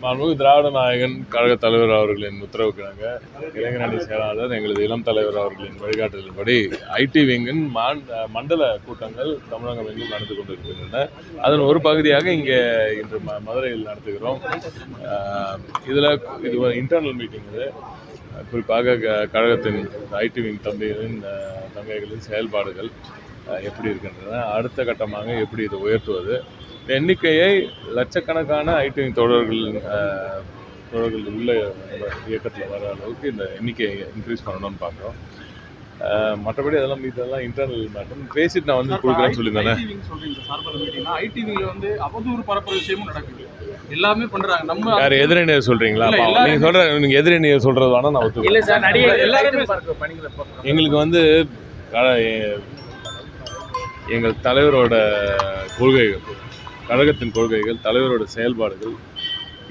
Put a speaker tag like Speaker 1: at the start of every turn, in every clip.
Speaker 1: மாண்புமிகு திராவிட நாயகன் கழக தலைவர் அவர்களின் உத்தரவுக்கிணங்க இளைஞர் அணி செயலாளர் எங்களது இளம் தலைவர் அவர்களின் வழிகாட்டுதலின்படி ஐடி விங்கின் மண்டல கூட்டங்கள் தமிழகம் எங்கும் நடந்து கொண்டிருக்கின்றன. அதன் ஒரு பகுதியாக இங்கே இன்று மதுரையில் நடத்துகிறோம். இதில் இது ஒரு இன்டர்னல் மீட்டிங். இது குறிப்பாக கழகத்தின் ஐடி விங் தங்கைகளின் செயல்பாடுகள் எப்படி இருக்கின்றன, அடுத்த கட்டமாக எப்படி இதை உயர்த்துவது, இந்த எண்ணிக்கையை லட்சக்கணக்கான ஐடி தோழர்கள் உள்ள இயக்கத்தில் வர அளவுக்கு இந்த எண்ணிக்கையை இன்க்ரீஸ் பண்ணணும்னு பார்க்குறோம். மற்றபடி அதெல்லாம் இதெல்லாம் இன்டர்னல் மேட்டர் பேசிட்டு நான் வந்து கொடுக்குறேன்னு சொல்லியிருந்தேன்.
Speaker 2: ஐடிவியில் வந்து அவதூறு பரப்புற விஷயமும் நடக்குது, எல்லாமே பண்றாங்க. நம்ம
Speaker 1: யார் எதிரணியை சொல்றீங்களா? நீங்க சொல்ற நீங்க எதிரணியை சொல்றது வேணா நான் ஒத்துக்கிறேன். எங்களுக்கு வந்து எங்கள் தலைவரோட கொள்கைகள், கழகத்தின் கொள்கைகள், தலைவரோட செயல்பாடுகள்,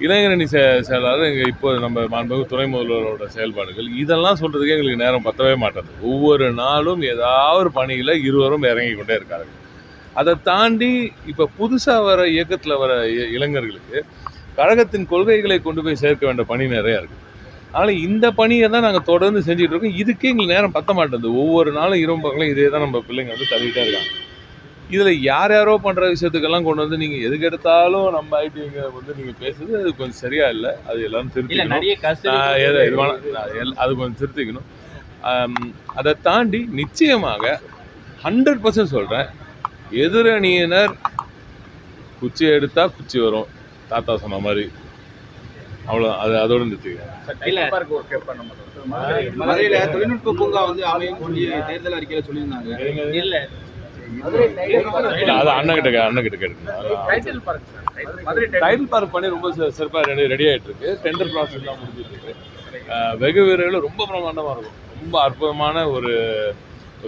Speaker 1: இளைஞரணி செயலாளர் எங்கள் இப்போ நம்ம மாண்புமிகு துணை முதல்வரோட செயல்பாடுகள், இதெல்லாம் சொல்கிறதுக்கே எங்களுக்கு நேரம் பத்தவே மாட்டேது. ஒவ்வொரு நாளும் ஏதாவது ஒரு பணியில் இருவரும் இறங்கி கொண்டே இருக்காங்க. அதை தாண்டி இப்போ புதுசாக வர இயக்கத்தில் வர இளைஞர்களுக்கு கழகத்தின் கொள்கைகளை கொண்டு போய் சேர்க்க வேண்டிய பணி நிறையா இருக்குது. அதனால் இந்த பணியை தான் நாங்கள் தொடர்ந்து செஞ்சுட்டு இருக்கோம். இதுக்கே எங்களுக்கு நேரம் பத்த மாட்டேது. ஒவ்வொரு நாளும் இரவு பகலும் இதே தான் நம்ம பிள்ளைங்க வந்து தள்ளிகிட்டே இருக்காங்க. இதில் யாரோ பண்ணுற விஷயத்துக்கெல்லாம் கொண்டு வந்து நீங்கள் எதுக்கு எடுத்தாலும் நம்ம ஐடிங்க வந்து நீங்கள் பேசுறது அது கொஞ்சம் சரியா இல்லை. அது எல்லாரும் திருத்திக்கணும். அது கொஞ்சம் திருத்திக்கணும். அதை தாண்டி நிச்சயமாக 100% சொல்கிறேன், எதிரணியினர் குச்சி எடுத்தால் குச்சி வரும், தாத்தா சொன்ன மாதிரி. அவ்வளோ, அதோடு நிறுத்திக்கிறேன்.
Speaker 2: தொழில்நுட்ப பூங்கா வந்து தேர்தல் அறிக்கையில் சொல்லியிருந்தாங்க.
Speaker 1: அது அண்ணன் கிட்ட கேட்கணும். டைட்டில் பார்க் பண்ணி ரொம்ப சிறப்பாக ரெடி ஆகிட்டு இருக்கு. டெண்டர் ப்ராசஸ் தான் முடிஞ்சிட்டு இருக்கு. வெகு விரைவில் ரொம்ப பிரமாண்டமாக இருக்கும். ரொம்ப அற்புதமான ஒரு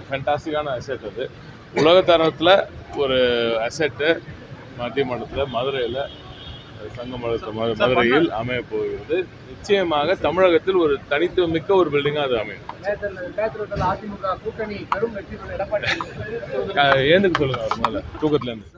Speaker 1: ஃபேண்டாஸ்டிக்கான அசெட். அது உலகத்தரத்தில் ஒரு அசெட்டு மத்திய மண்டலத்தில் மதுரையில் மதுரையில் அமைய போகிறது. நிச்சயமாக தமிழகத்தில் ஒரு தனித்துவமிக்க ஒரு பில்டிங்காக அது அமையும். ஏந்துக்கு சொல்லுங்க அவர் மேலே தூக்கத்துலேருந்து.